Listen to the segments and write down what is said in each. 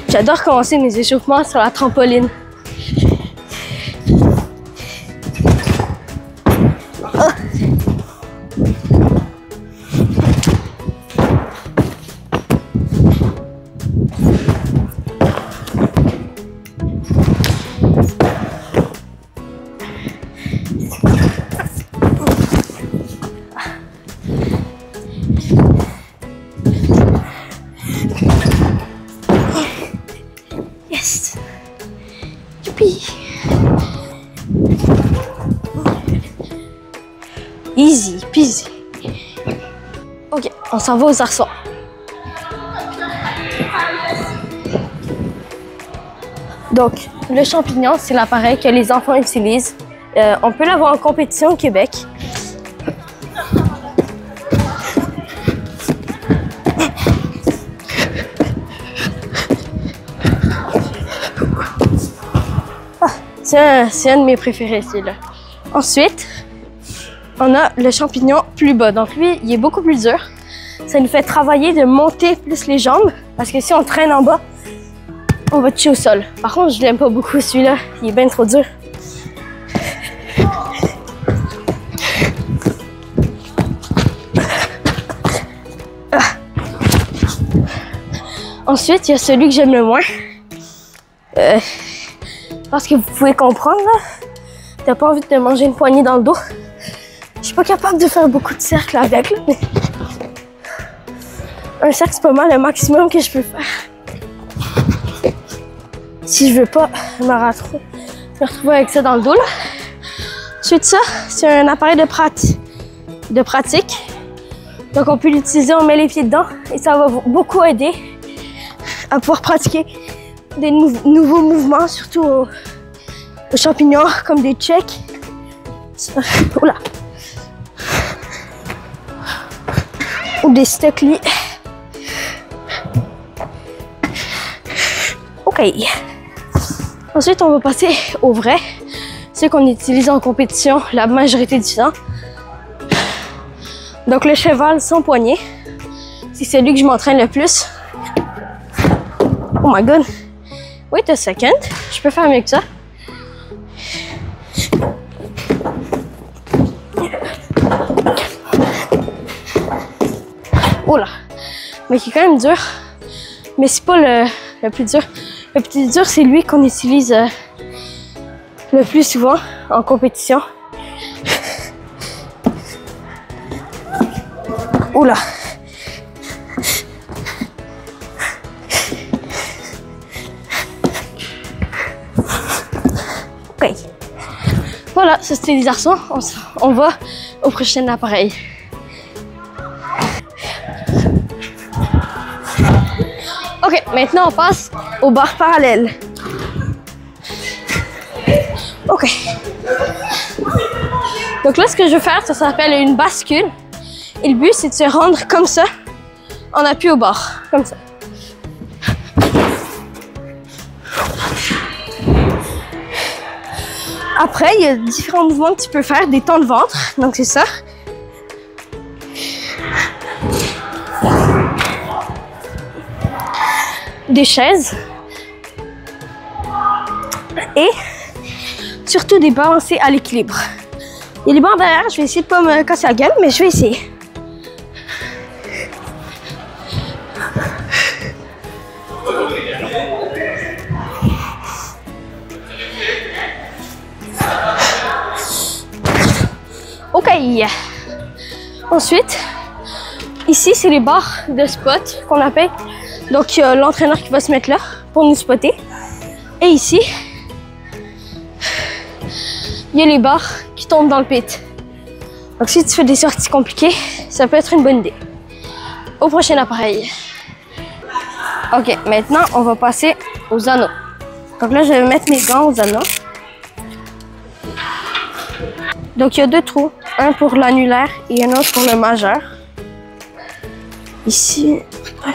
J'adore commencer mes échauffements sur la trampoline. Oh. Yes! Youpi! Easy peasy. Ok, on s'en va aux arçons. Donc, le champignon, c'est l'appareil que les enfants utilisent. On peut l'avoir en compétition au Québec. C'est un de mes préférés, celui-là. Ensuite, on a le champignon plus bas. Donc lui, il est beaucoup plus dur. Ça nous fait travailler de monter plus les jambes. Parce que si on traîne en bas, on va toucher au sol. Par contre, je l'aime pas beaucoup celui-là. Il est bien trop dur. Ensuite, il y a celui que j'aime le moins. Parce que vous pouvez comprendre, t'as pas envie de te manger une poignée dans le dos. Je suis pas capable de faire beaucoup de cercles avec, là, mais un cercle, c'est pas mal le maximum que je peux faire. Si je veux pas me retrouver avec ça dans le dos, là. Ensuite, ça, c'est un appareil de pratique. Donc, on peut l'utiliser, on met les pieds dedans et ça va beaucoup aider à pouvoir pratiquer des nouveaux mouvements, surtout aux champignons, comme des checks. Oula. Ou des stuckly. Ok. Ensuite, on va passer au vrai. Ceux qu'on utilise en compétition la majorité du temps. Donc, le cheval sans poignet. C'est celui que je m'entraîne le plus. Oh my god. Wait a second. Je peux faire mieux que ça. Oh là. Mais qui est quand même dur. Mais c'est pas le plus dur. Le plus dur, c'est lui qu'on utilise le plus souvent en compétition. Oh là. Ok. Voilà, ça c'était les arçons. On va au prochain appareil. Ok, maintenant on passe aux barres parallèles. Ok. Donc là, ce que je veux faire, ça s'appelle une bascule. Et le but, c'est de se rendre comme ça, en appui au bord, comme ça. Après, il y a différents mouvements que tu peux faire, des temps de ventre, donc c'est ça. Des chaises. Et surtout des balancés à l'équilibre. Il y a les bancs derrière, je vais essayer de pas me casser la gueule, mais je vais essayer. Ok. Ensuite, ici, c'est les barres de spot qu'on appelle. Donc, il y a l'entraîneur qui va se mettre là pour nous spotter. Et ici, il y a les barres qui tombent dans le pit. Donc, si tu fais des sorties compliquées, ça peut être une bonne idée. Au prochain appareil. Ok, maintenant, on va passer aux anneaux. Donc là, je vais mettre mes gants aux anneaux. Donc, il y a deux trous. Un pour l'annulaire et un autre pour le majeur. Ici. Hop.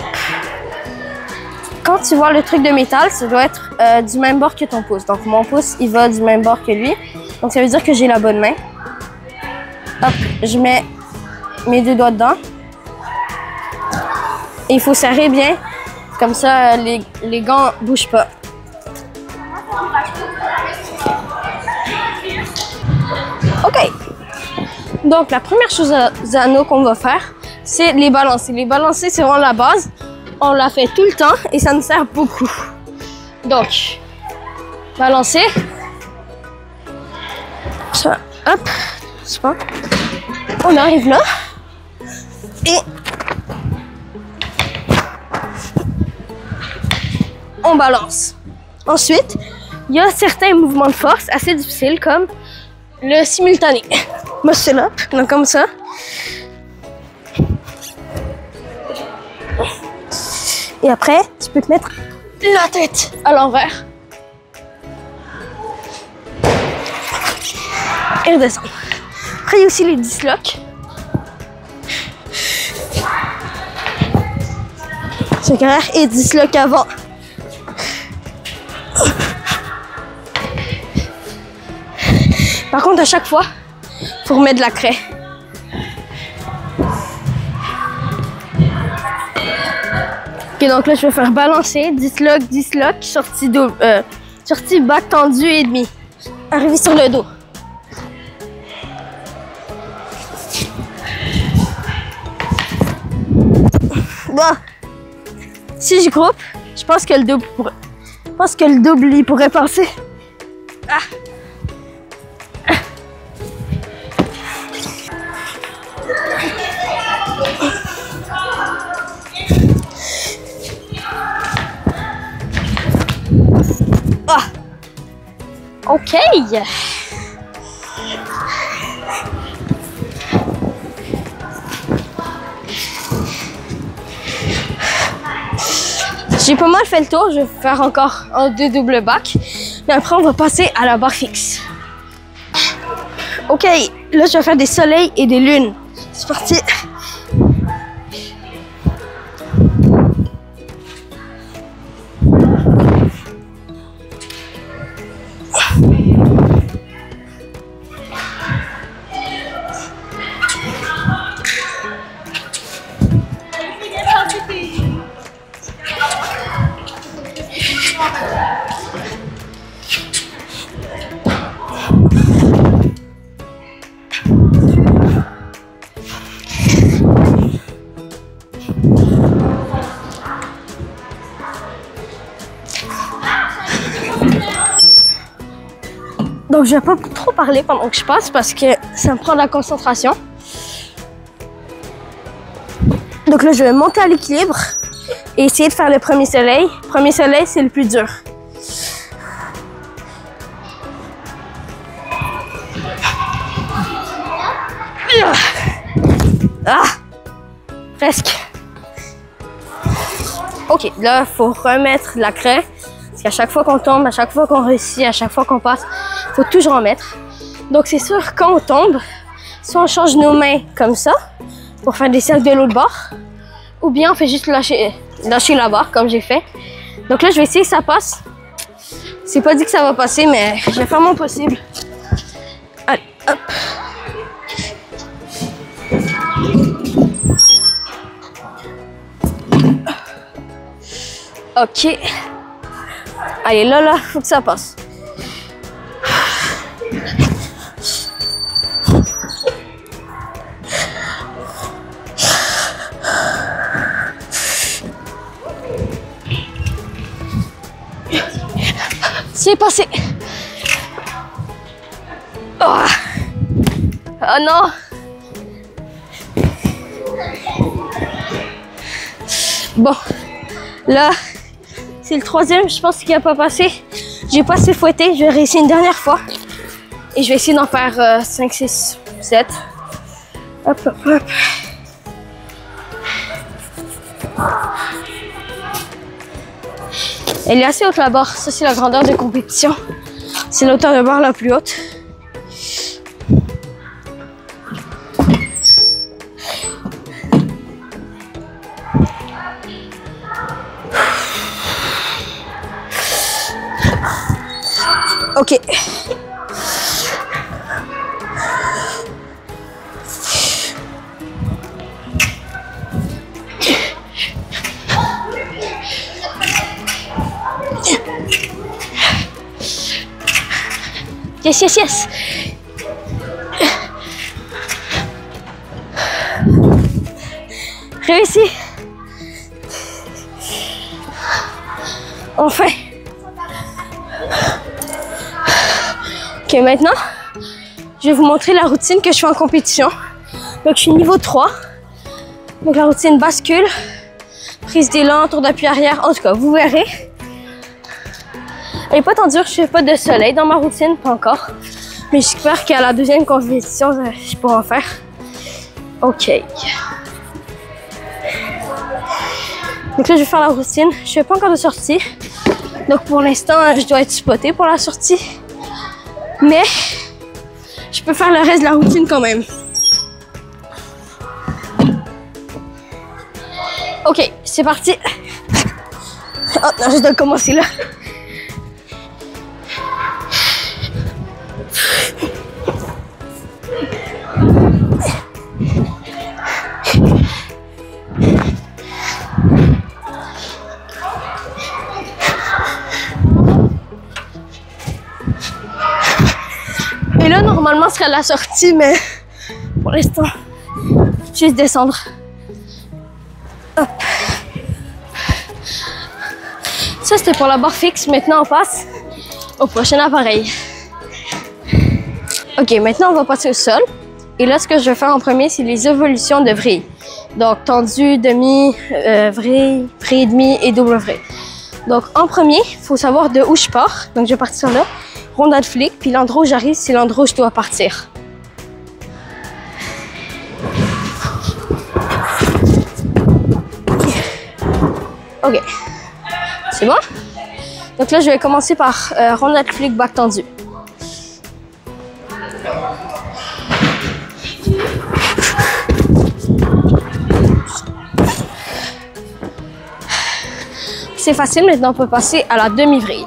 Quand tu vois le truc de métal, ça doit être du même bord que ton pouce. Donc, mon pouce, il va du même bord que lui. Donc, ça veut dire que j'ai la bonne main. Hop, je mets mes deux doigts dedans. Et il faut serrer bien Comme ça, les gants bougent pas. OK. Donc, la première chose à nous qu'on va faire, c'est les balancer. Les balancer, c'est vraiment la base. On la fait tout le temps et ça nous sert beaucoup. Donc, balancer. Ça, hop, c'est pas. On arrive là. Et on balance. Ensuite, il y a certains mouvements de force assez difficiles comme le simultané. Muscle up, donc comme ça. Et après, tu peux te mettre la tête à l'envers. Et redescendre. Après, il y a aussi les dislocs. C'est carré et disloc avant. Par contre, à chaque fois, il faut remettre de la craie. Ok, donc là, je vais faire balancer, disloc, sortie back tendu et demi. Arriver sur le dos. Bon, si je groupe, je pense que le double, il pourrait passer. Ah. Ah. OK. J'ai pas mal fait le tour, je vais faire encore un 2 double back. Mais après, on va passer à la barre fixe. OK, là, je vais faire des soleils et des lunes. C'est parti. Donc, je vais pas trop parler pendant que je passe parce que ça me prend de la concentration. Donc là, je vais monter à l'équilibre et essayer de faire le premier soleil. Premier soleil, c'est le plus dur. Ah! Presque. OK, là, il faut remettre la craie. Parce qu'à chaque fois qu'on tombe, à chaque fois qu'on réussit, à chaque fois qu'on passe, il faut toujours en mettre. Donc, c'est sûr, quand on tombe, soit on change nos mains comme ça, pour faire des cercles de l'autre bord, ou bien on fait juste lâcher la barre, comme j'ai fait. Donc là, je vais essayer que ça passe. C'est pas dit que ça va passer, mais je vais faire mon possible. Allez, hop. OK. Allez, là, faut que ça passe. C'est passé. Oh, oh non. Bon, là, c'est le troisième, je pense qu'il n'a pas passé. J'ai pas assez fouetté, je vais réessayer une dernière fois. Et je vais essayer d'en faire 5, 6, 7. Hop, hop, hop. Elle est assez haute la barre, ça c'est la grandeur de compétition. C'est la hauteur de barre la plus haute. OK. Yes, yes, yes. Réussi. Enfin. Ok, maintenant, je vais vous montrer la routine que je fais en compétition. Donc, je suis niveau 3. Donc, la routine bascule, prise d'élan, tour d'appui arrière. En tout cas, vous verrez. Elle n'est pas tant dure, je fais pas de soleil dans ma routine, pas encore. Mais j'espère qu'à la deuxième compétition, je pourrai en faire. Ok. Donc là, je vais faire la routine. Je fais pas encore de sortie. Donc pour l'instant, je dois être spotée pour la sortie. Mais je peux faire le reste de la routine quand même. Ok, c'est parti. Oh non, je dois commencer là. Et là, normalement, ce serait la sortie, mais pour l'instant, juste descendre. Hop. Ça, c'était pour la barre fixe. Maintenant, on passe au prochain appareil. Ok, maintenant, on va passer au sol. Et là, ce que je vais faire en premier, c'est les évolutions de vrille. Donc, tendu, demi, vrille, vrille et demi et double vrille. Donc, en premier, il faut savoir de où je pars. Donc, je vais partir là. Rondade flic, puis l'endroit où j'arrive, c'est l'endroit où je dois partir. Ok, c'est bon? Donc là, je vais commencer par rondade flic, back tendu. C'est facile, maintenant on peut passer à la demi-vrille.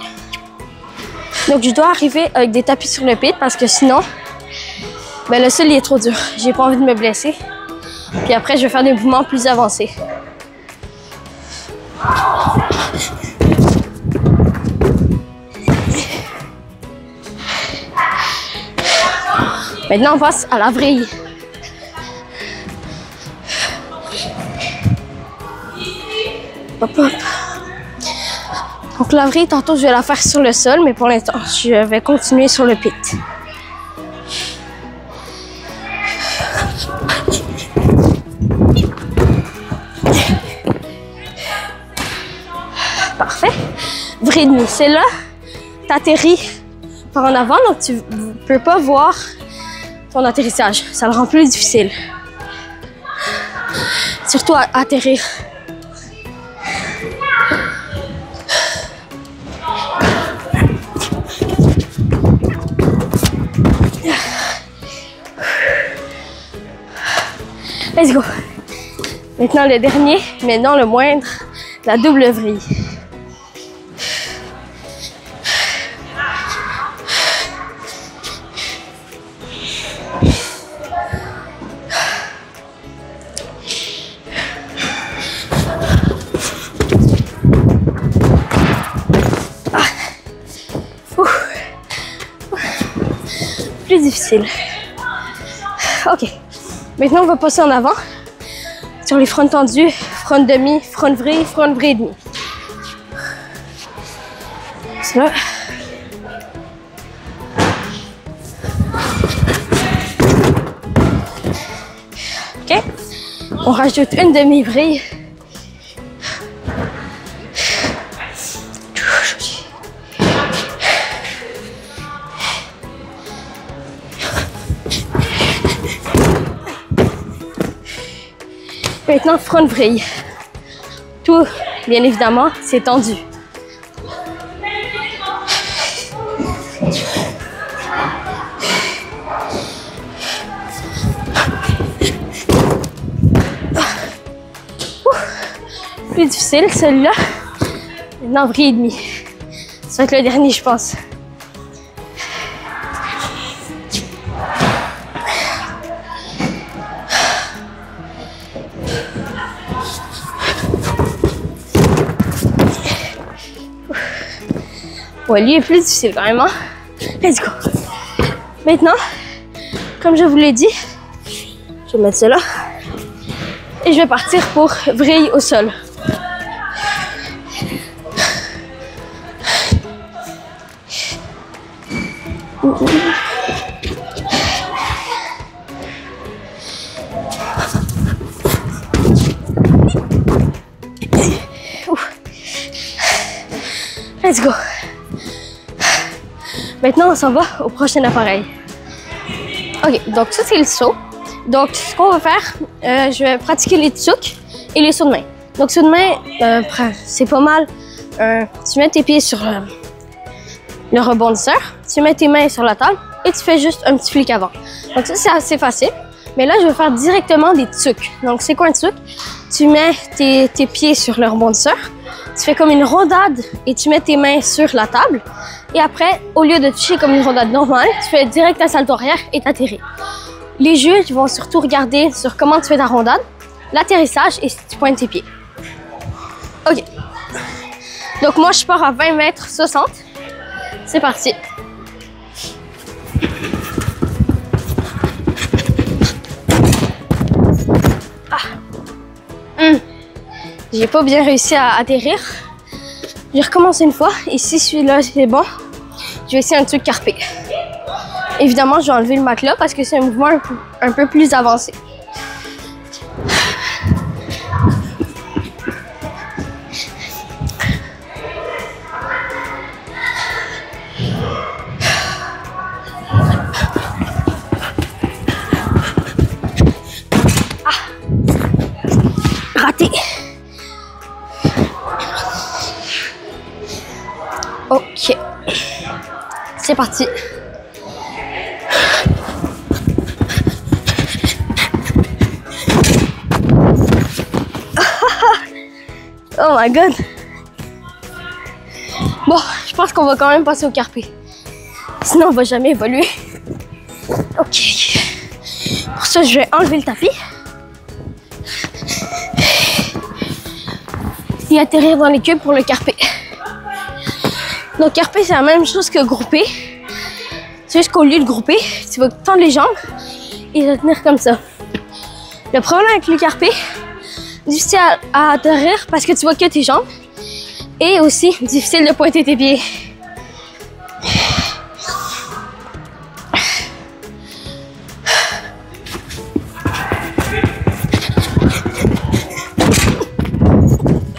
Donc, je dois arriver avec des tapis sur le pit parce que sinon, ben, le sol il est trop dur. J'ai pas envie de me blesser. Puis après, je vais faire des mouvements plus avancés. Maintenant, on passe à la vrille. Hop, hop. Donc la vrille, tantôt je vais la faire sur le sol, mais pour l'instant, je vais continuer sur le pit. Parfait. Vrille demi, c'est là, tu atterris par en avant, donc tu ne peux pas voir ton atterrissage. Ça le rend plus difficile. Surtout à atterrir. Let's go. Maintenant le dernier, mais non le moindre, la double vrille. Plus difficile. Ok. Maintenant, on va passer en avant sur les fronts tendus, front demi, front vrille et demi. C'est là. Ok. On rajoute une demi-vrille. Maintenant, front vrille. Tout, bien évidemment, c'est tendu. Plus difficile, celui-là. Maintenant, vrille et demi. Ça va être le dernier, je pense. Ouais, lui est plus difficile quand même, hein? Let's go! Maintenant, comme je vous l'ai dit, je vais mettre cela et je vais partir pour vrille au sol. Let's go. Maintenant, on s'en va au prochain appareil. Ok, donc ça c'est le saut. Donc ce qu'on va faire, je vais pratiquer les tsuks et les sauts de main. Donc saut de main, c'est pas mal. Tu mets tes pieds sur le rebondisseur, tu mets tes mains sur la table et tu fais juste un petit flic avant. Donc ça c'est assez facile. Mais là, je vais faire directement des tsuks. Donc c'est quoi un tsuk? Tu mets tes pieds sur le rebondisseur. Tu fais comme une rondade et tu mets tes mains sur la table. Et après, au lieu de toucher comme une rondade normale, tu fais direct un salto arrière et t'atterris. Les juges vont surtout regarder sur comment tu fais ta rondade, l'atterrissage et si tu pointes tes pieds. Ok. Donc moi, je pars à 20 mètres 60. C'est parti. J'ai pas bien réussi à atterrir. Je recommence une fois et si celui-là c'est bon, je vais essayer un truc carpé. Évidemment, je vais enlever le matelas parce que c'est un mouvement un peu plus avancé. Raté. Ok, c'est parti. Oh my god. Bon, je pense qu'on va quand même passer au carpé. Sinon, on va jamais évoluer. Ok. Pour ça, je vais enlever le tapis. Et atterrir dans les cubes pour le carpé. Donc carpé, c'est la même chose que grouper. C'est juste qu'au lieu de grouper, tu vas tendre les jambes et te tenir comme ça. Le problème avec le carpé, difficile à atterrir parce que tu vois que tes jambes. Et aussi difficile de pointer tes pieds.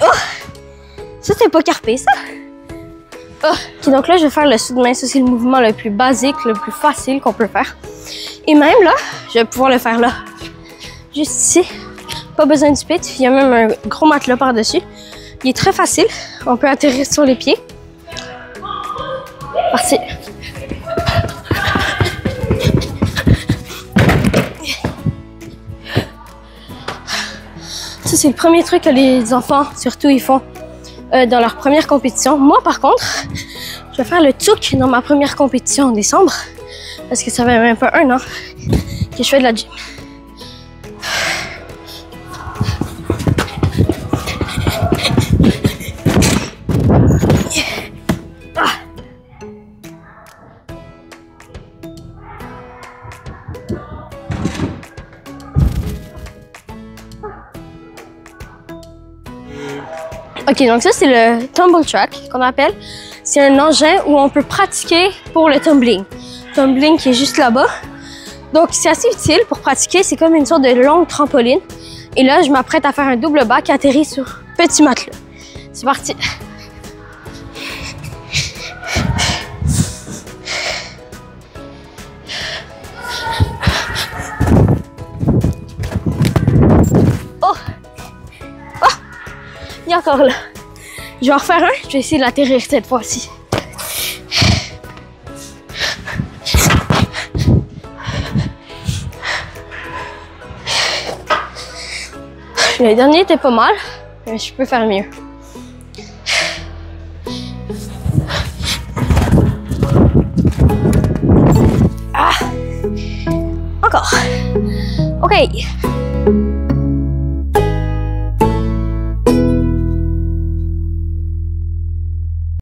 Oh! Ça, c'est pas carpé, ça. Oh. Ok, donc là, je vais faire le saut de main. Ça, c'est le mouvement le plus basique, le plus facile qu'on peut faire. Et même là, je vais pouvoir le faire là. Juste ici. Pas besoin du pit. Il y a même un gros matelas par-dessus. Il est très facile. On peut atterrir sur les pieds. Parti. Ça, c'est le premier truc que les enfants, surtout, ils font dans leur première compétition. Moi, par contre, je vais faire le tsuk dans ma première compétition en décembre. Parce que ça fait même pas 1 an que je fais de la gym. Ok, donc ça c'est le tumble track qu'on appelle. C'est un engin où on peut pratiquer pour le tumbling. Tumbling qui est juste là-bas. Donc c'est assez utile pour pratiquer, c'est comme une sorte de longue trampoline. Et là, je m'apprête à faire un double bac qui atterrit sur petit matelas. C'est parti. Oh! Oh! Il est encore là. Je vais en refaire un, je vais essayer de l'atterrir cette fois-ci. Le dernier était pas mal, mais je peux faire mieux. Ah! Encore. Ok.